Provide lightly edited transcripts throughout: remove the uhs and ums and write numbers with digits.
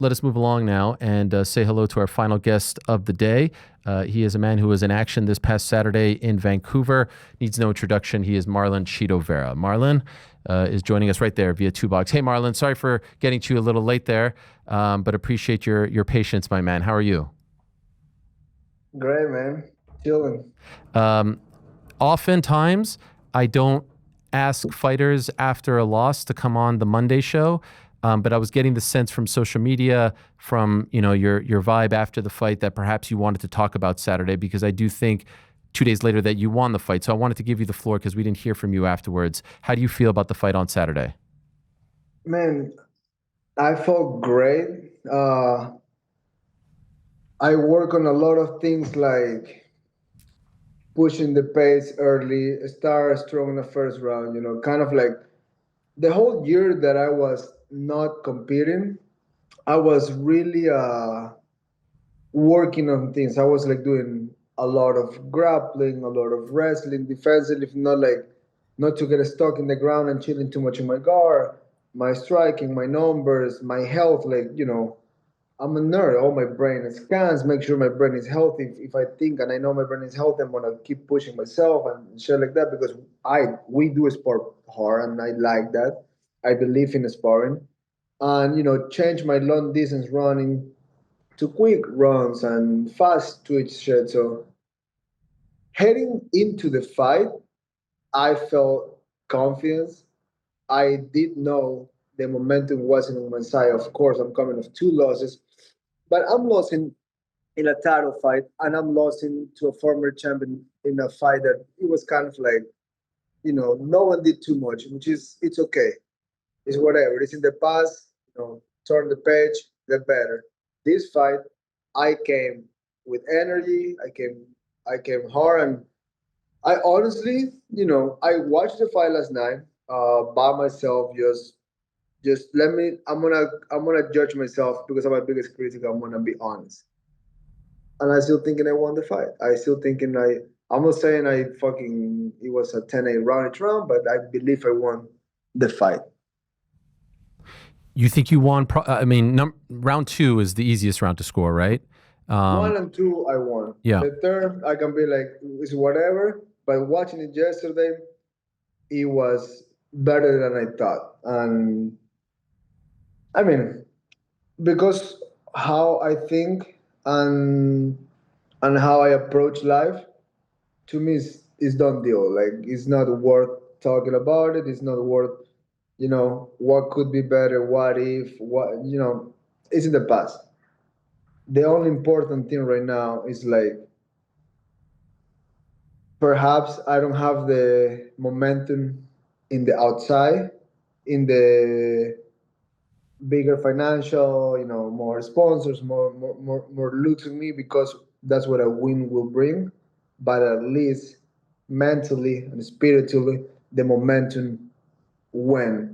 let us move along now and say hello to our final guest of the day. He is a man who was in action this past Saturday in Vancouver. Needs no introduction. He is Marlon Chito Vera. Marlon is joining us right there via Two Box. Hey, Marlon, sorry for getting to you a little late there, but appreciate your patience, my man. How are you? Great, man. Chilling. Oftentimes, I don't ask fighters after a loss to come on the Monday show, but I was getting the sense from social media, from your vibe after the fight, that perhaps you wanted to talk about Saturday, because I do think 2 days later that you won the fight. So I wanted to give you the floor because we didn't hear from you afterwards. How do you feel about the fight on Saturday? Man, I felt great. I work on a lot of things like pushing the pace early, start strong in the first round, kind of like the whole year that I was not competing, I was really working on things. I was like doing a lot of grappling, a lot of wrestling, defensive, if not like not to get stuck in the ground and chilling too much in my guard, my striking, my numbers, my health, I'm a nerd. All my brain scans, make sure my brain is healthy. If I think and I know my brain is healthy, I'm gonna keep pushing myself and shit like that because we do sport hard and I like that. I believe in sparring. And change my long distance running to quick runs and fast twitch shit. So heading into the fight, I felt confidence. I did know the momentum wasn't on my side. Of course, I'm coming off two losses, but I'm losing in a title fight, and I'm losing to a former champion in a fight that it was kind of like, no one did too much, which is it's okay. It's whatever. It's in the past. Turn the page, get better. This fight, I came with energy. I came hard, and I honestly, I watched the fight last night by myself. Just let me. I'm gonna judge myself because I'm my biggest critic. I'm gonna be honest, and I still thinking I won the fight. I still thinking I. I'm not saying I fucking. It was a 10-8 round each round, but I believe I won the fight. You think you won? I mean, round two is the easiest round to score, right? One and two, I won. Yeah. The third, I can be like, it's whatever. But watching it yesterday, it was better than I thought. And I mean, because how I think and how I approach life, to me is done deal. Like it's not worth talking about it. It's not worth, what could be better, what if, it's in the past. The only important thing right now is like perhaps I don't have the momentum in the outside, in the bigger financial, more sponsors, more looks at me because that's what a win will bring. But at least mentally and spiritually, the momentum went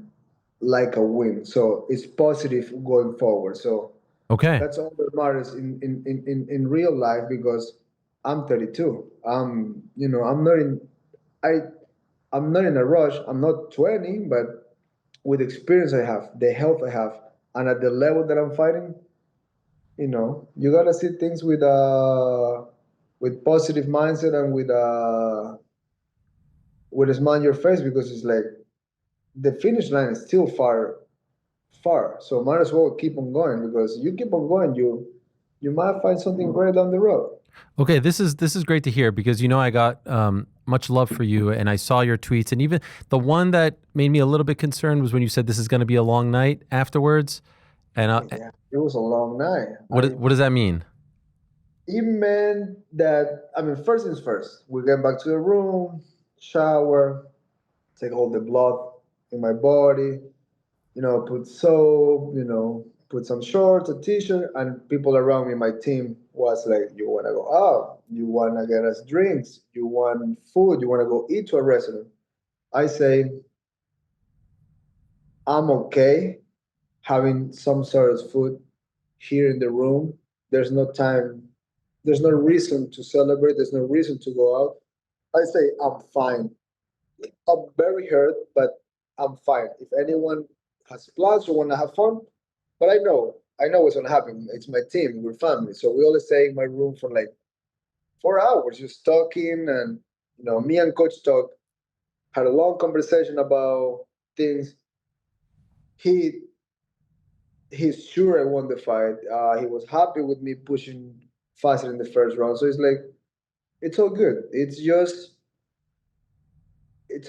like a win. So it's positive going forward. So Okay. that's all that matters in real life because I'm 32. I'm not in I I'm not in a rush. I'm not 20, but with the experience I have, the health I have, and at the level that I'm fighting, you gotta see things with positive mindset and with a smile on your face because it's like the finish line is still far. So might as well keep on going because you keep on going, you might find something great down the road. Okay, this is great to hear because I got much love for you, and I saw your tweets, and even the one that made me a little bit concerned was when you said this is going to be a long night afterwards. And Yeah, it was a long night. what does that mean? It meant that first things first. We get back to the room, shower, take all the blood in my body, put soap, put some shorts, a t-shirt, and people around me, my team was like, you wanna go out, you wanna get us drinks, you want food, you wanna go eat to a restaurant. I say, I'm okay having some sort of food here in the room. There's no time, there's no reason to celebrate, there's no reason to go out. I say, I'm fine. I'm very hurt, but I'm fine. If anyone has plans or want to have fun, but I know I know what's gonna happen. It's my team, we're family. So we always stay in my room for like 4 hours just talking, and me and coach talk, had a long conversation about things. He he's sure I won the fight. He was happy with me pushing faster in the first round. So it's like it's all good. It's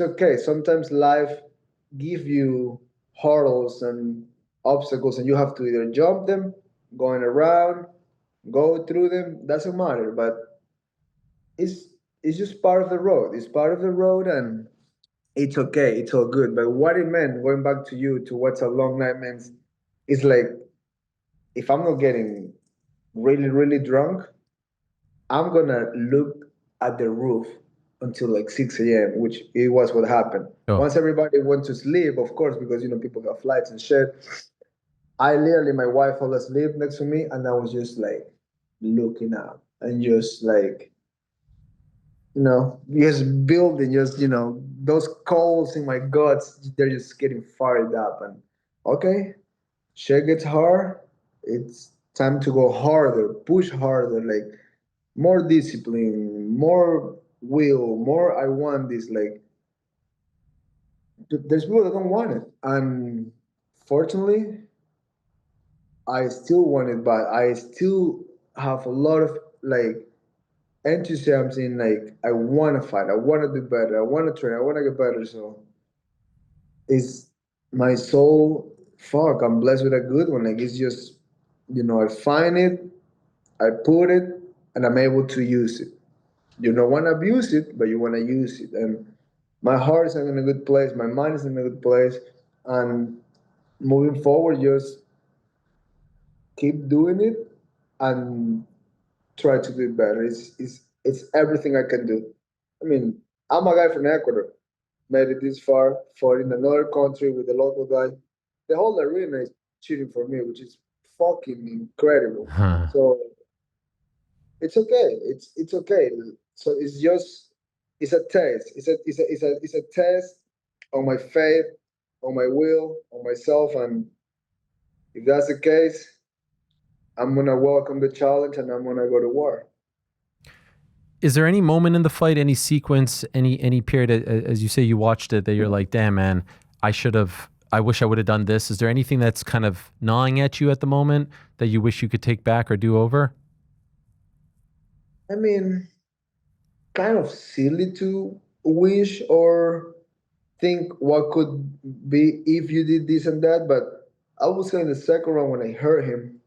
okay. Sometimes life give you hurdles and obstacles, and you have to either jump them, going around, go through them. Doesn't matter, but it's it's just part of the road. It's part of the road, and it's okay. It's all good. But what it meant, going back to you, to what's a long night means, is like if I'm not getting really, really drunk, I'm gonna look at the roof until like 6 a.m., which it was what happened. Oh, Once everybody went to sleep, of course, because people got flights and shit. I literally, my wife fell asleep next to me, and I was just like looking up and just like just building, just those coals in my guts, they're just getting fired up. And okay, shit gets hard. It's time to go harder, push harder, like more discipline, more will, more I want this. Like there's people that don't want it, and fortunately, I still want it, but I still have a lot of like enthusiasm in like I want to fight, I want to do better, I want to train, I want to get better. So it's my soul. Fuck, I'm blessed with a good one. Like it's just I find it, I put it, and I'm able to use it. You don't want to abuse it, but you want to use it. And my heart is in a good place. My mind is in a good place. And moving forward, just keep doing it and try to do it better. It's everything I can do. I mean, I'm a guy from Ecuador, made it this far, fought in another country with a local guy. The whole arena is cheering for me, which is fucking incredible. huh. So it's okay. It's okay. So it's just it's a test. It's a test on my faith, on my will, on myself, and if that's the case, I'm gonna welcome the challenge and I'm gonna go to war. Is there any moment in the fight, any sequence, any period, as you say, you watched it, that you're like, damn, man, I wish I would have done this. Is there anything that's kind of gnawing at you at the moment that you wish you could take back or do over? I mean, kind of silly to wish or think what could be if you did this and that, but I would say in the second round when I heard him,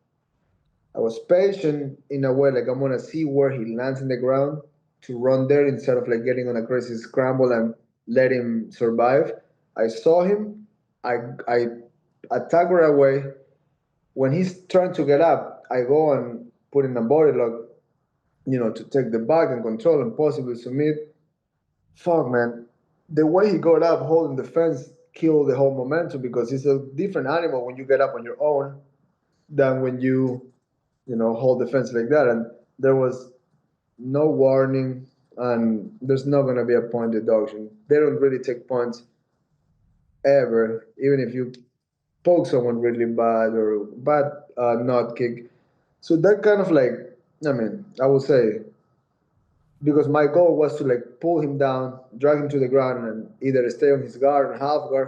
I was patient in a way, like I'm gonna see where he lands in the ground to run there instead of like getting on a crazy scramble and let him survive. I saw him, I attack right away. When he's trying to get up, I go and put in a body lock, to take the back and control and possibly submit. Fuck, man. The way he got up holding the fence killed the whole momentum because it's a different animal when you get up on your own than when you hold the fence like that. And there was no warning, and there's not going to be a point deduction. They don't really take points ever, even if you poke someone really bad or bad nut kick. So that kind of like, I mean, I would say because my goal was to like pull him down, drag him to the ground, and either stay on his guard and half guard,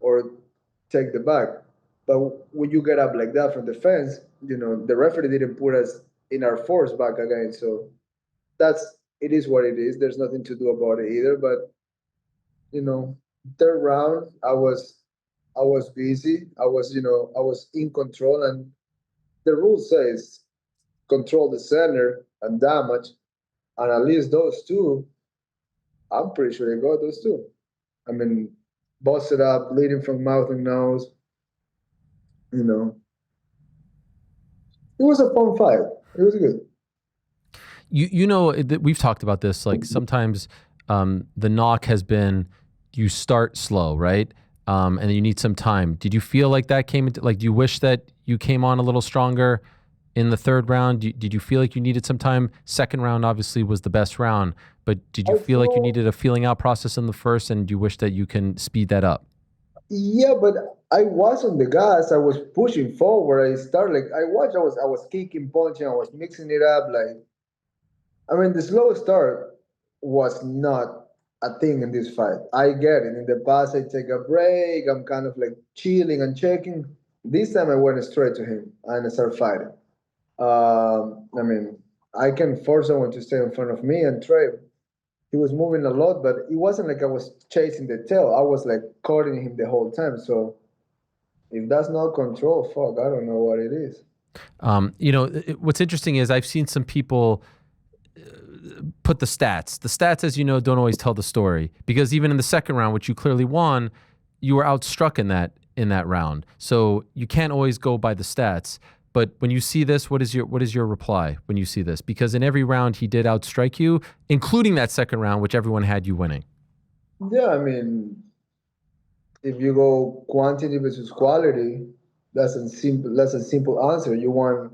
or take the back. But when you get up like that from the fence, the referee didn't put us in our force back again. So that's it is what it is. There's nothing to do about it either. But you know, third round, I was busy. I was in control, and the rule says control the center and damage, and at least those two, I'm pretty sure they got those two. I mean, busted up, bleeding from mouth and nose. You know, it was a fun fight. It was good. We've talked about this. Like sometimes the knock has been you start slow, right? And then you need some time. Did you feel like that came into, like, do you wish that you came on a little stronger in the third round? Did you feel like you needed some time? Second round obviously was the best round, but did you I feel like you feel needed a feeling out process in the first, and do you wish that you can speed that up? Yeah, but I was on the gas. I was pushing forward. I started like I was kicking, punching. I was mixing it up. Like I mean, the slow start was not a thing in this fight. I get it. In the past, I take a break. I'm kind of like chilling and checking. This time, I went straight to him and I started fighting. I mean, I can force someone to stay in front of me and try. He was moving a lot, but it wasn't like I was chasing the tail. I was like courting him the whole time. So if that's not control, fuck, I don't know what it is. You know, what's interesting is I've seen some people put the stats. The stats, as you know, don't always tell the story, because even in the second round, which you clearly won, you were outstruck in that round. So you can't always go by the stats. But when you see this, what is your reply when you see this? Because in every round he did outstrike you, including that second round, which everyone had you winning. Yeah, I mean, if you go quantity versus quality, that's a simple answer. You want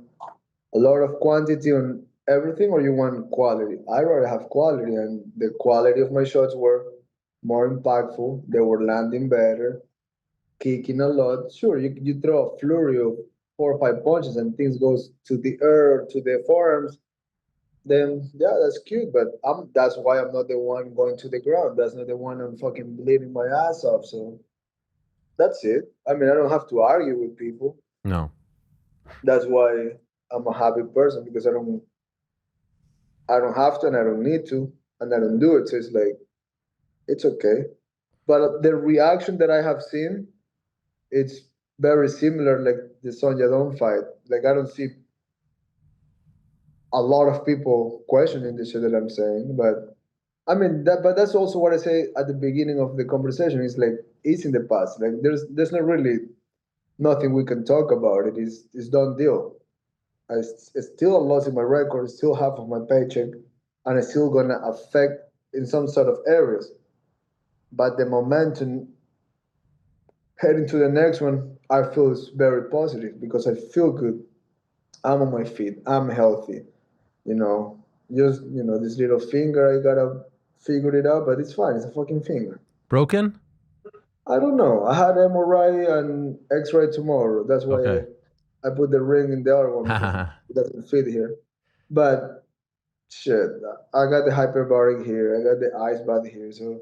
a lot of quantity on everything, or you want quality? I rather have quality, and the quality of my shots were more impactful. They were landing better, kicking a lot. Sure, you throw a flurry of 4 or 5 punches and things goes to the earth, to the forearms. Then yeah, that's cute. But that's why I'm not the one going to the ground. That's not the one I'm fucking bleeding my ass off. So that's it. I mean, I don't have to argue with people. No. That's why I'm a happy person because I don't have to and I don't need to and I don't do it. So it's like it's okay. But the reaction that I have seen, it's very similar like the Son Yadong fight. Like I don't see a lot of people questioning the shit that I'm saying, but I mean that. But that's also what I say at the beginning of the conversation. It's like it's in the past. Like there's not really nothing we can talk about. It's done deal. It's still a loss in my record. It's still half of my paycheck, and it's still gonna affect in some sort of areas. But the momentum heading to the next one, I feel is very positive because I feel good. I'm on my feet. I'm healthy. You know, just this little finger, I gotta figure it out, but it's fine. It's a fucking finger. Broken? I don't know. I had MRI and X-ray tomorrow. That's why Okay. I put the ring in the other one because it doesn't fit here. But shit, I got the hyperbaric here. I got the ice bath here. So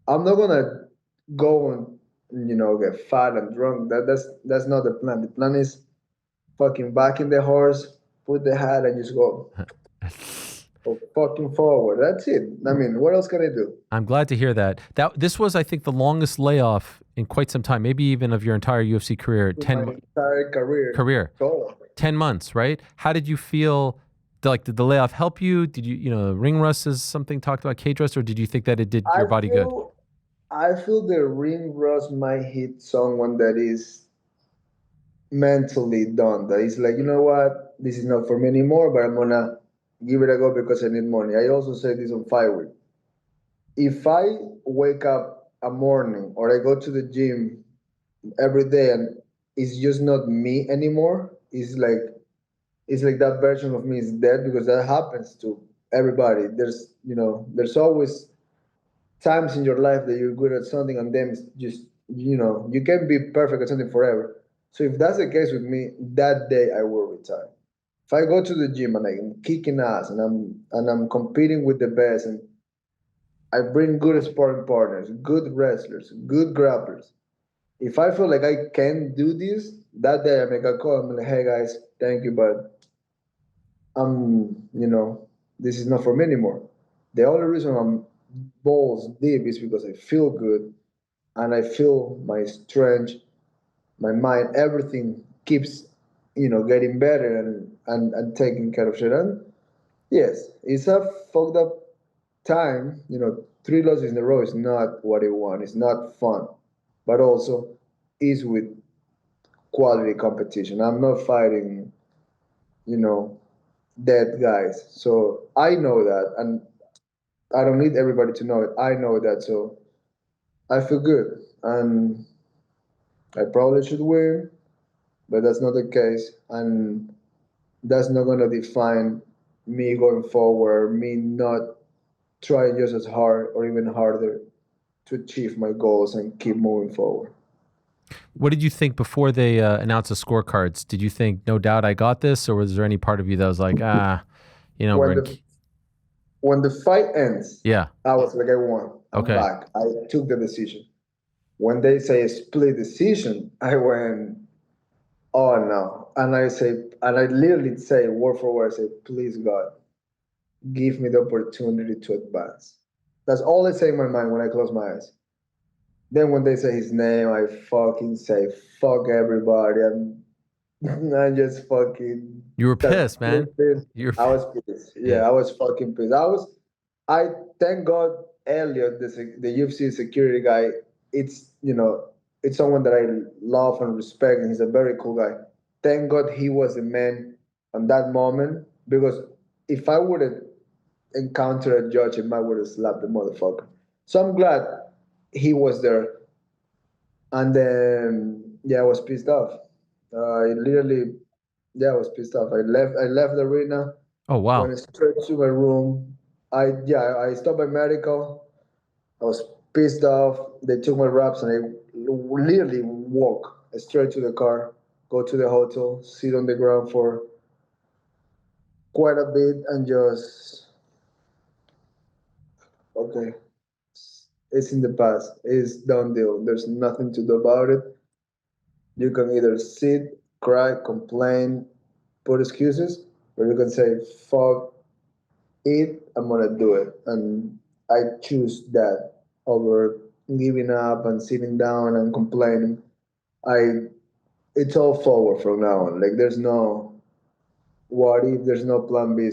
I'm not gonna go and get fat and drunk. That's not the plan. The plan is fucking back in the horse, put the hat, and just go fucking forward. That's it. I mean, what else can I do? I'm glad to hear that. This was, I think, the longest layoff in quite some time, maybe even of your entire UFC career. In my entire career. Total. 10 months, right? How did you feel? Did the layoff help you? Did you, ring rust is something talked about, cage rust, or did you think that it did I your body good? feel I feel the ring rust might hit someone that is mentally done. That is like, you know what, this is not for me anymore, but I'm gonna give it a go because I need money. I also say this on Fight Week. If I wake up a morning or I go to the gym every day and it's just not me anymore, it's like that version of me is dead because that happens to everybody. There's always times in your life that you're good at something and then it's just you can't be perfect at something forever. So if that's the case with me, that day I will retire. If I go to the gym and I'm kicking ass and I'm competing with the best and I bring good sparring partners, good wrestlers, good grapplers. If I feel like I can do this, that day I make a call. I'm like, hey guys, thank you, but this is not for me anymore. The only reason I'm balls deep is because I feel good and I feel my strength, my mind, everything keeps, getting better and taking care of shit. And yes, it's a fucked up time. 3 losses in a row is not what I want. It's not fun, but also is with quality competition. I'm not fighting, you know, dead guys. So I know that, and I don't need everybody to know it. I know that, so I feel good, and I probably should win, but that's not the case, and that's not gonna define me going forward. Me not trying just as hard or even harder to achieve my goals and keep moving forward. What did you think before they announced the scorecards? Did you think, no doubt I got this, or was there any part of you that was like, we're When in? the when the fight ends, Yeah. I was like, I won. I'm Okay. back. I took the decision. When they say split decision, I went, oh no. And I literally say word for word, I say, please God, give me the opportunity to advance. That's all I say in my mind when I close my eyes. Then when they say his name, I fucking say fuck everybody. I just fucking You were start pissed, man. flipping. You're I was pissed. Yeah, yeah. I was fucking pissed. I thank God Elliot, the UFC security guy, it's, it's someone that I love and respect, and he's a very cool guy. Thank God he was the man on that moment, because if I would have encountered a judge, I might would have slapped the motherfucker. So I'm glad he was there. And then yeah, I was pissed off. I literally, yeah, I was pissed off. I left the arena, Oh wow. went straight to my room. I stopped by medical. I was pissed off. They took my wraps, and I literally walk straight to the car, go to the hotel, sit on the ground for quite a bit, and just, okay, it's in the past. It's done deal. There's nothing to do about it. You can either sit, cry, complain, put excuses, or you can say, fuck it, I'm gonna do it. And I choose that over giving up and sitting down and complaining. I It's all forward from now on. Like, there's no what if, there's no plan B.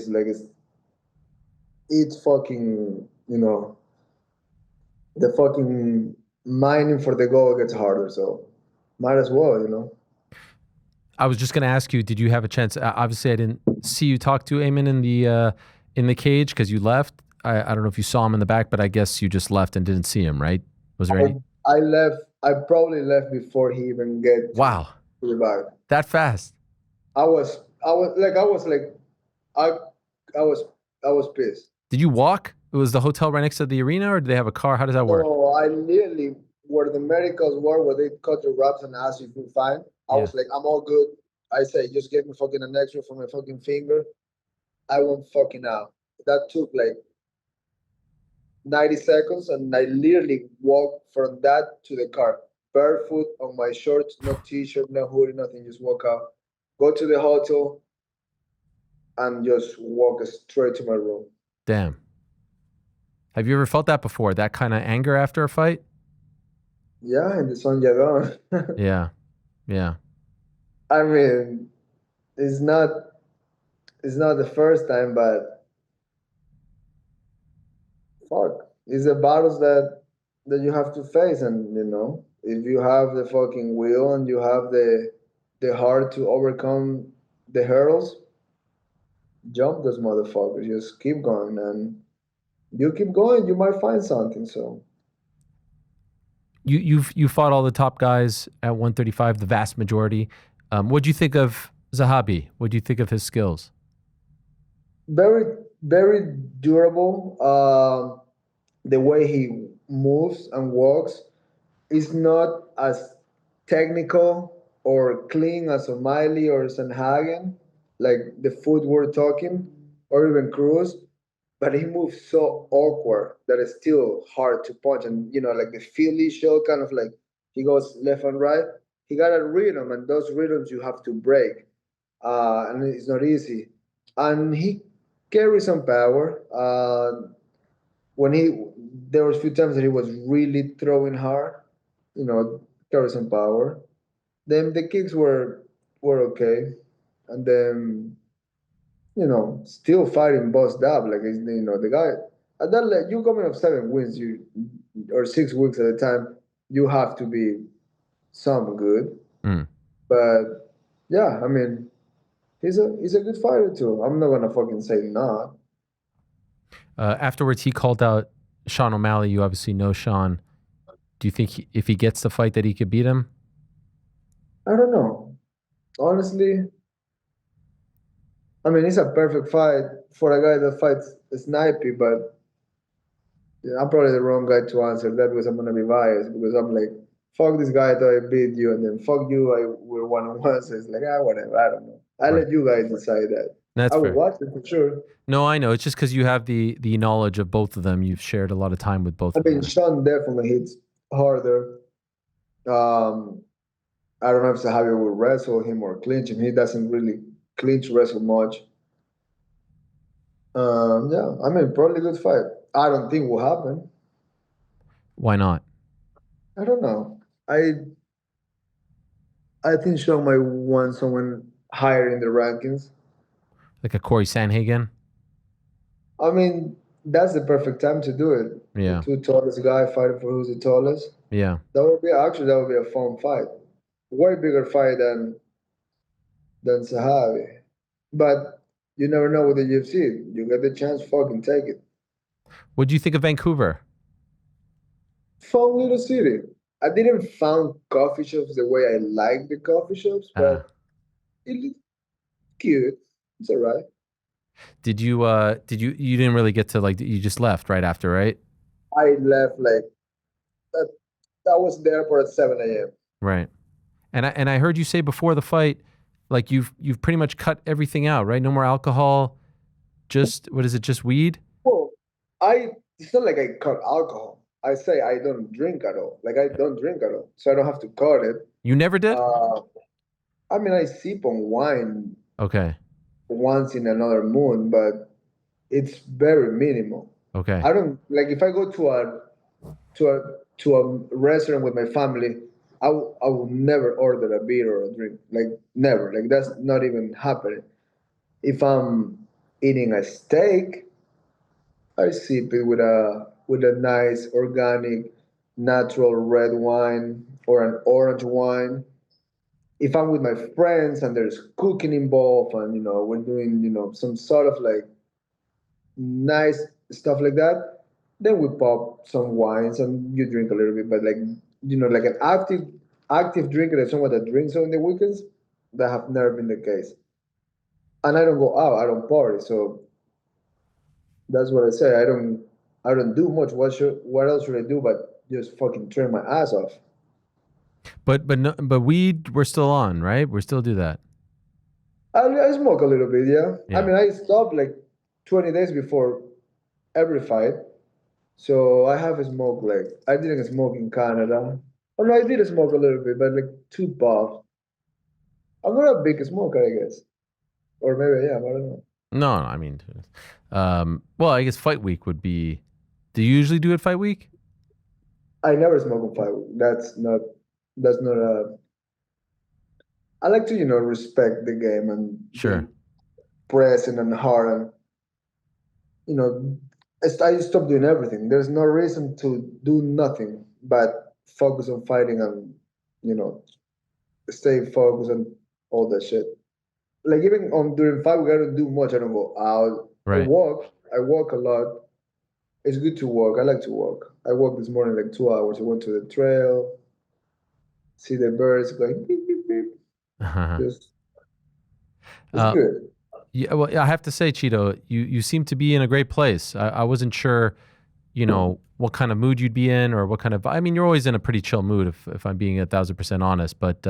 It's fucking, the fucking mining for the goal gets harder, so might as well. I was just gonna ask you, did you have a chance? Obviously, I didn't see you talk to Aiemann in the cage because you left. I don't know if you saw him in the back, but I guess you just left and didn't see him, right? Was there I any? I left. I probably left before he even get to Wow, the back. that fast? I was like, I I was I was pissed. Did you walk? Was the hotel right next to the arena, or did they have a car? How does that work? No, I literally, where the medicals were, where they cut your wraps and ask you if you're fine. I Yeah. was like, I'm all good. I say, just give me fucking an X-ray for my fucking finger. I went fucking out. That took like 90 seconds, and I literally walked from that to the car, barefoot on my shorts, no t-shirt, no hoodie, nothing. Just walk out, go to the hotel, and just walk straight to my room. Damn. Have you ever felt that before? That kind of anger after a fight? Yeah, in the sun Yadon. Yeah. Yeah. I mean, it's not it's not the first time, but fuck, it's the battles that you have to face, and if you have the fucking will and you have the heart to overcome the hurdles, jump those motherfuckers. Just keep going, and you keep going, you might find something. So You fought all the top guys at 135, the vast majority. What'd you think of Zahabi? What'd you think of his skills? very, very durable. The way he moves and walks is not as technical or clean as O'Malley or Sanhagen, like the foot we're talking, or even Cruz, but he moves so awkward that it's still hard to punch. And like the Philly show, kind of like he goes left and right. He got a rhythm, and those rhythms you have to break, and it's not easy. And he carries some power. When he There was a few times that he was really throwing hard, you know, carry some power. Then the kicks were okay, and then still fighting bossed up. Like, the guy at that you coming off 7 wins, you or 6 weeks at a time, you have to be some good. Mm. But yeah, I mean, he's a good fighter too. I'm not gonna fucking say not. Afterwards, he called out Sean O'Malley. You obviously know Sean. Do you think if he gets the fight that he could beat him? I don't know. Honestly, I mean, it's a perfect fight for a guy that fights snipey, but yeah, I'm probably the wrong guy to answer that, because I'm gonna be biased, because I'm like fuck this guy, I thought I beat you, and then fuck you, we're 1-on-1. So it's like, whatever, I don't know. I Right. let you guys decide that. That's I will fair. watch it for sure. No, I know. It's just because you have the knowledge of both of them. You've shared a lot of time with both I of mean, them. Sean definitely hits harder. Um, I don't know if Zahabi will wrestle him or clinch him. He doesn't really clinch wrestle much. Yeah, I mean, probably good fight. I don't think will happen. Why not? I don't know. I think Sean might want someone higher in the rankings. Like a Corey Sanhagen? I mean, that's the perfect time to do it. The Yeah. two tallest guy fighting for who's the tallest. Yeah. That would be a fun fight. Way bigger fight than Zahabi. But you never know with the UFC. You get the chance, fucking take it. What do you think of Vancouver? Fun little city. I didn't found coffee shops the way I like the coffee shops, Uh, but it looks cute. It's alright. You didn't really get to like, you just left right after, right? I left like that. I was there for at 7 a.m. Right. And I heard you say before the fight, like you've pretty much cut everything out, right? No more alcohol, just what is it, just weed? Well, it's not like I cut alcohol. I say I don't drink at all. Like I don't drink at all, so I don't have to cut it. You never did? Uh, I mean, I sip on wine Okay. once in another moon, but it's very minimal. Okay. I don't like if I go to a restaurant with my family. I will never order a beer or a drink. Like never. Like that's not even happening. If I'm eating a steak, I sip it with a nice organic natural red wine or an orange wine. If I'm with my friends and there's cooking involved and we're doing some sort of like nice stuff like that, then we pop some wines and you drink a little bit. But like like an active drinker, like someone that drinks on the weekends, that have never been the case. And I don't go out, I don't party, so that's what I say. I don't do much. What else should I do but just fucking turn my ass off? But no, but weed we're still on, right? We still do that. I smoke a little bit, yeah. I Yeah. mean, I stopped like 20 days before every fight. So I have smoked like I didn't smoke in Canada. Oh no, I did smoke a little bit, but like two puffs. I'm not a big smoker, I guess, or maybe I am. I don't know. No, I mean, well, I guess fight week would be. Do you usually do it fight week? I never smoke on fight. That's not a. I like to respect the game and Sure. be present and hard and you know I stopped doing everything. There's no reason to do nothing but focus on fighting and you know stay focused on all that shit. Like even on during fight, we gotta do much. I don't go out. Right. I walk a lot. It's good to walk. I like to walk. I walked this morning like 2 hours. I went to the trail, see the birds going beep beep beep. Just it's uh, good. yeah. Well, I have to say, Cheeto, you seem to be in a great place. I wasn't sure, what kind of mood you'd be in or what kind of. I mean, you're always in a pretty chill mood, if I'm being 1,000% honest. But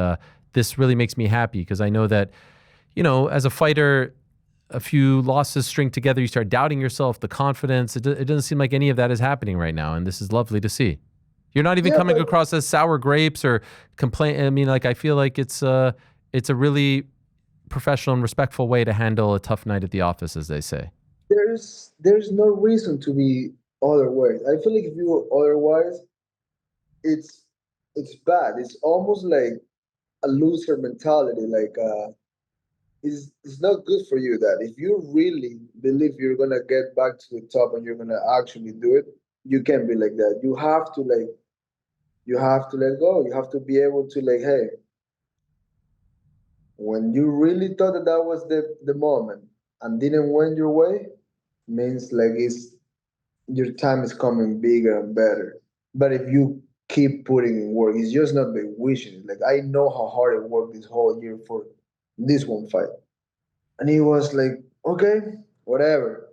this really makes me happy because I know that, as a fighter, a few losses string together, you start doubting yourself, the confidence. It doesn't seem like any of that is happening right now, and this is lovely to see. You're not even Yeah, coming but across as sour grapes or complain. I mean, like I feel like it's a really professional and respectful way to handle a tough night at the office, as they say. there's no reason to be otherwise. I feel like if you were otherwise, it's it's bad. It's almost like a loser mentality. Like it's not good for you that if you really believe you're gonna get back to the top and you're gonna actually do it, you can't be like that. You have to let go. You have to be able to like, hey, when you really thought that that was the moment and didn't went your way, means like it's your time is coming bigger and better. But if you keep putting in work, it's just not by wishing. Like I know how hard I worked this whole year for this one fight. And he was like, okay, whatever.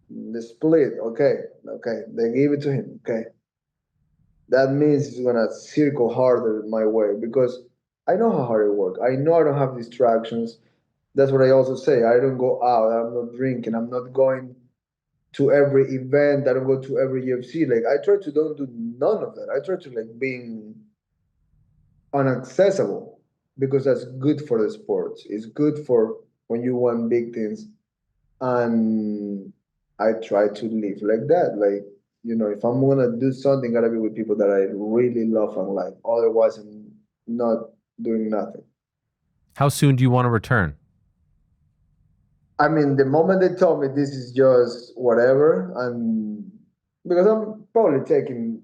The split, okay, okay. They gave it to him, okay. that means it's gonna circle harder my way because I know how hard I work. I know I don't have distractions. That's what I also say. I don't go out. I'm not drinking. I'm not going to every event. I don't go to every UFC. Like I try to don't do none of that. I try to like being unaccessible because that's good for the sports. It's good for when you want big things. And I try to live like that. Like, if I'm gonna do something, gotta be with people that I really love and like. Otherwise, I'm not doing nothing. How soon do you want to return? I mean, the moment they told me this is just whatever, and because I'm probably taking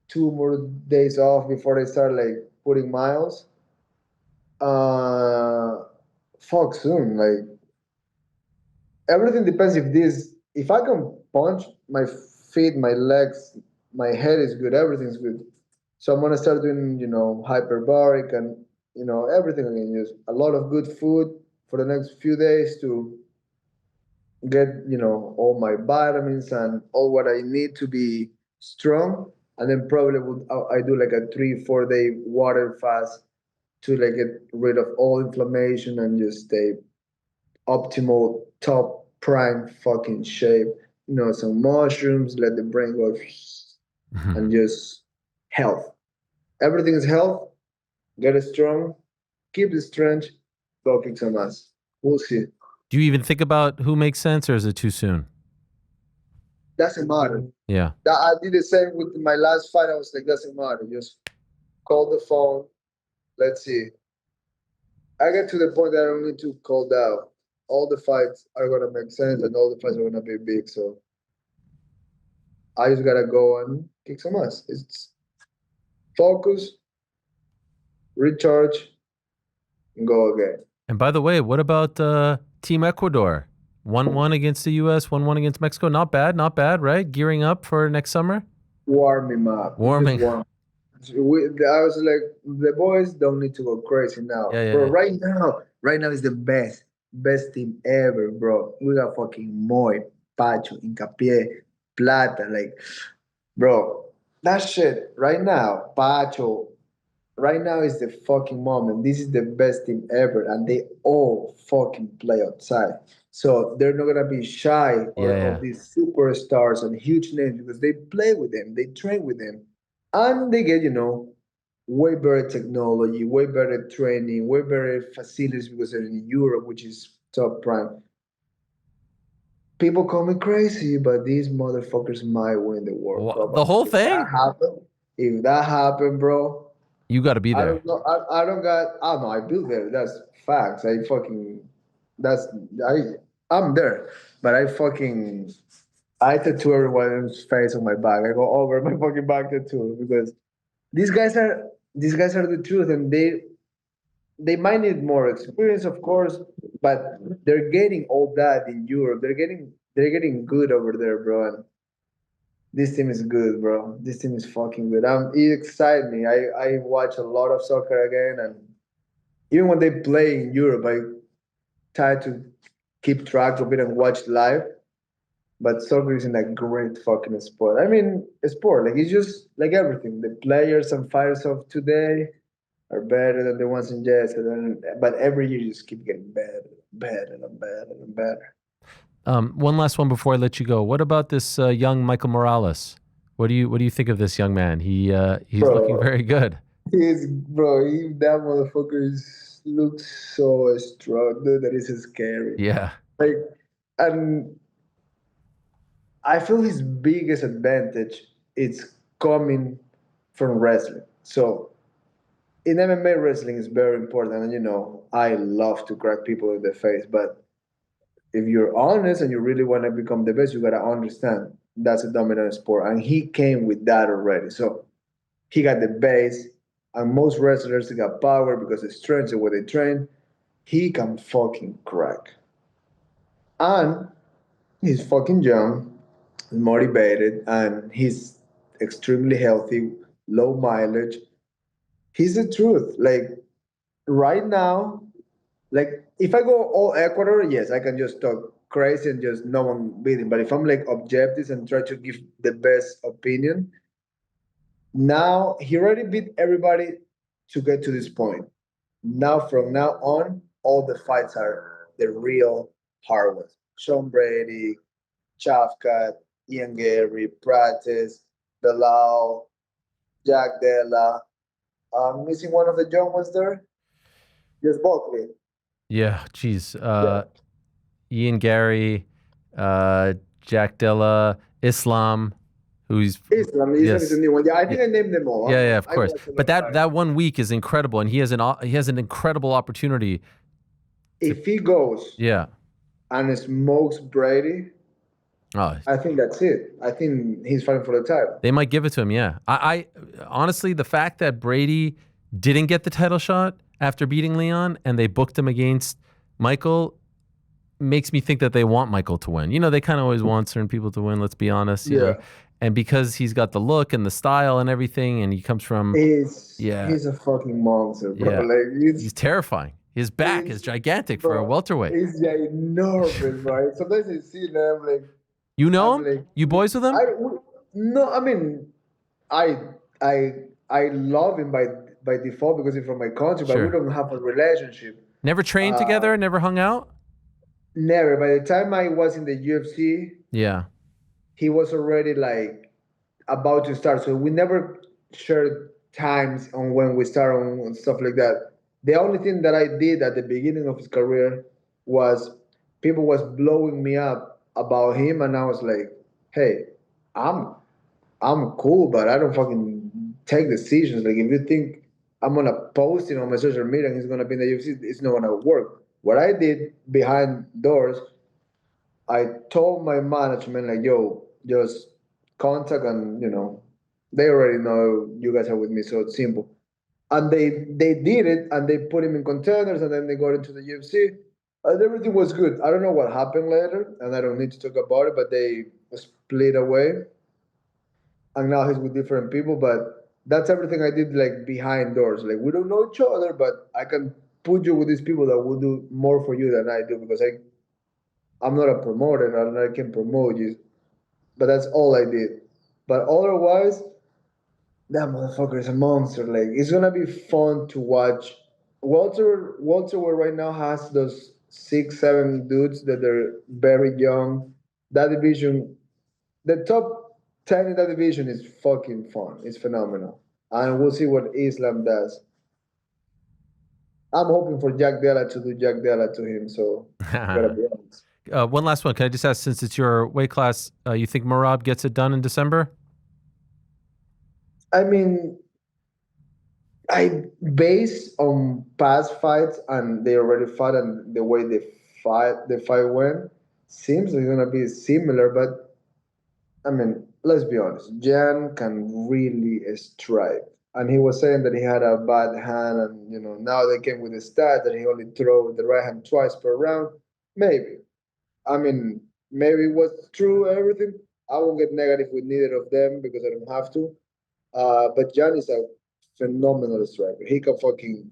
2 more days off before they start like putting miles. Uh, fuck soon. Like everything depends if I can punch my feet, my legs, my head is good, everything's good. So I'm gonna start doing, hyperbaric and everything again. Use a lot of good food for the next few days to get, all my vitamins and all what I need to be strong. And then probably I do like a 3 4 day water fast to like get rid of all inflammation and just stay optimal, top prime fucking shape. Some mushrooms, let the brain go, and just health. Everything is health. Get it strong. Keep the strength. Go kick some ass. We'll see. Do you even think about who makes sense, or is it too soon? Doesn't matter. Yeah. I did the same with my last fight. I was like, doesn't matter. Just call the phone. Let's see. I get to the point that I don't need to call down. All the fights are gonna make sense, and all the fights are gonna be big. So I just gotta go and kick some ass. It's focus, recharge, and go again. And by the way, what about Team Ecuador? 1-1 against the U.S., 1-1 against Mexico. Not bad, right? Gearing up for next summer? Warming up. Warming. Just warm. I was like, the boys don't need to go crazy now, bro. Yeah. Right now is the best team ever, bro. We got fucking Moy, Pacho, Incapié, Plata, like, bro. That shit right now, Pacho. Right now is the fucking moment. This is the best team ever, and they all fucking play outside. So they're not gonna be shy Yeah. of these superstars and huge names because they play with them, they train with them, and they get way better technology, way better training, way better facilities because they're in Europe, which is top prime. People call me crazy, but these motherfuckers might win the World Cup. The whole If that thing? happen, bro, You got to be I there. don't know. I don't got. I don't know. I built there. That's facts. I fucking. That's I'm there, but I tattoo everyone's face on my back. I go over my fucking back tattoo because these guys are the truth, and they might need more experience, of course, but they're getting all that in Europe. They're getting good over there, bro. And this team is good, bro. This team is fucking good. It excites me. I watch a lot of soccer again, and even when they play in Europe, I try to keep track of it and watch live. But soccer isn't a great fucking sport. I mean, a sport like it's just like everything. The players and fighters of today are better than the ones in yesterday, but every year you just keep getting better, better and better and better. One last one before I let you go. What about this young Michael Morales? What do you think of this young man? He's looking very good. That motherfucker looks so strong, dude, that is scary. Yeah. Like, and I feel his biggest advantage is coming from wrestling. So in MMA, wrestling is very important, and I love to crack people in the face. But if you're honest and you really want to become the best, you gotta understand that's a dominant sport, and he came with that already. So he got the base, and most wrestlers they got power because the strength and what they train. He can fucking crack, and he's fucking young, motivated, and he's extremely healthy, low mileage. He's the truth. Like right now, like if I go all Ecuador, yes, I can just talk crazy and just no one beat him. But if I'm like objective and try to give the best opinion, Now he already beat everybody to get to this point. Now from now on, all the fights are the real hard ones. Sean Brady, Chafkat, Ian Gary, Practice, Bilal, Jack Della. Missing one of the young ones there. Just Buckley. Yeah, geez. Yeah. Ian Gary, Jack Della, Islam, who's Islam is a new one. Yeah, I think I named them all. Yeah, of course. watched a lot But of that fights. 1 week is incredible, and he has an incredible opportunity. If he goes Yeah. and smokes Brady, Oh, I think that's it. I think he's fighting for the title. they might give it to him. Yeah. I honestly, the fact that Brady didn't get the title shot after beating Leon and they booked him against Michael makes me think that they want Michael to win. You know, they kind of always want certain people to win. Let's be honest. You know? And because he's got the look and the style and everything, and he comes from He's a fucking monster, bro. Yeah. Like he's terrifying. His back is gigantic for a welterweight. He's ginormous, bro. Sometimes I see him, I'm like, You know I'm him? like, You boys with him? No, I mean, I love him by default because he's from my country, but Sure. we don't have a relationship. Never trained together? Never hung out? Never. By the time I was in the UFC, Yeah. he was already like about to start. So we never shared times on when we start on stuff like that. The only thing that I did at the beginning of his career was people was blowing me up about him, and I was like, "Hey, I'm cool, but I don't fucking take decisions. Like if you think I'm gonna post it on my social media and he's gonna be in the UFC, it's not gonna work." What I did behind doors, I told my management like, "Yo, just contact and they already know you guys are with me, so it's simple." And they did it, and they put him in contenders, and then they got into the UFC, and everything was good. I don't know what happened later, and I don't need to talk about it, but they split away, and now he's with different people. But that's everything I did like behind doors. Like we don't know each other, but I can put you with these people that will do more for you than I do because I'm not a promoter and I can promote you. But that's all I did. But otherwise, that motherfucker is a monster. Like it's gonna be fun to watch. Walter right now has those 6, 7 dudes that are very young. That division, the top 10 in that division is fucking fun. It's phenomenal. And we'll see what Islam does. I'm hoping for Jack Della to do Jack Della to him, so gotta be honest. One last one. Can I just ask, since it's your weight class, you think Merab gets it done in December? I mean, I base on past fights and they already fought and the way the fight went seems like it's gonna be similar, but I mean, let's be honest. Jan can really strike. And he was saying that he had a bad hand, and now they came with the stat that he only throw with the right hand twice per round. Maybe. I mean, maybe it was true everything. I won't get negative with neither of them because I don't have to. But Jan is a phenomenal striker. He can fucking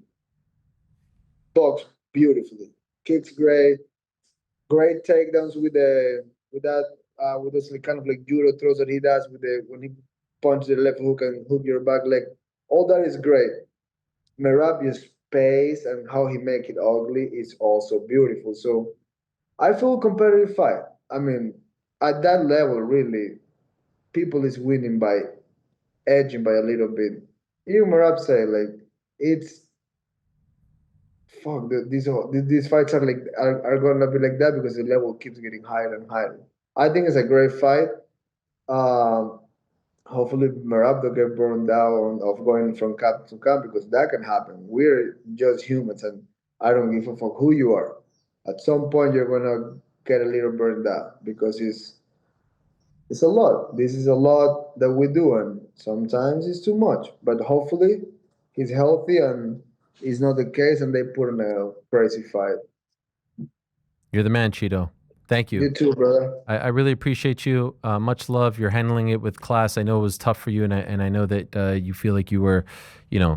box beautifully. Kicks great takedowns with those kind of like judo throws that he does when he punches the left hook and hook your back leg. All that is great. Merabia's pace and how he make it ugly is also beautiful. So I feel competitive fight. I mean, at that level, really, people is winning by edging by a little bit. Even Merab say like it's fuck. These fights are gonna be like that because the level keeps getting higher and higher. I think it's a great fight. Um, Hopefully Merab don't get burned down of going from camp to camp because that can happen. We're just humans, and I don't give a fuck who you are. At some point, you're gonna get a little burned out because it's a lot. This is a lot that we do, and sometimes it's too much. But hopefully, he's healthy and it's not the case, and they put in a crazy fight. You're the man, Chito. Thank you. You too, brother. I really appreciate you. Much love. You're handling it with class. I know it was tough for you, and I know that you feel like you were,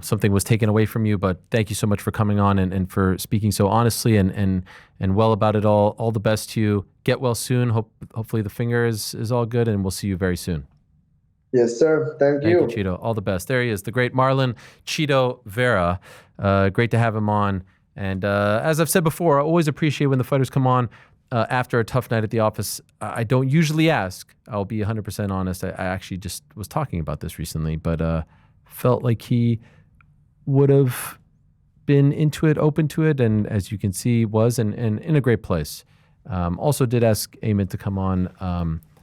something was taken away from you. But thank you so much for coming on and for speaking so honestly and well about it all. All the best to you. Get well soon. Hopefully the finger is all good, and we'll see you very soon. Yes, sir. Thank Thank you, you. Chito. All the best. There he is, the great Marlon Chito Vera. Great to have him on. And as I've said before, I always appreciate when the fighters come on after a tough night at the office. I don't usually ask. I'll be 100% honest. I actually just was talking about this recently, but felt like he would have been into it, open to it, and as you can see, was and in a great place. Also did ask Aiemann to come on.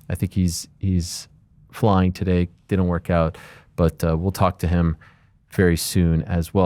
I think he's flying today. Didn't work out, but we'll talk to him very soon as well.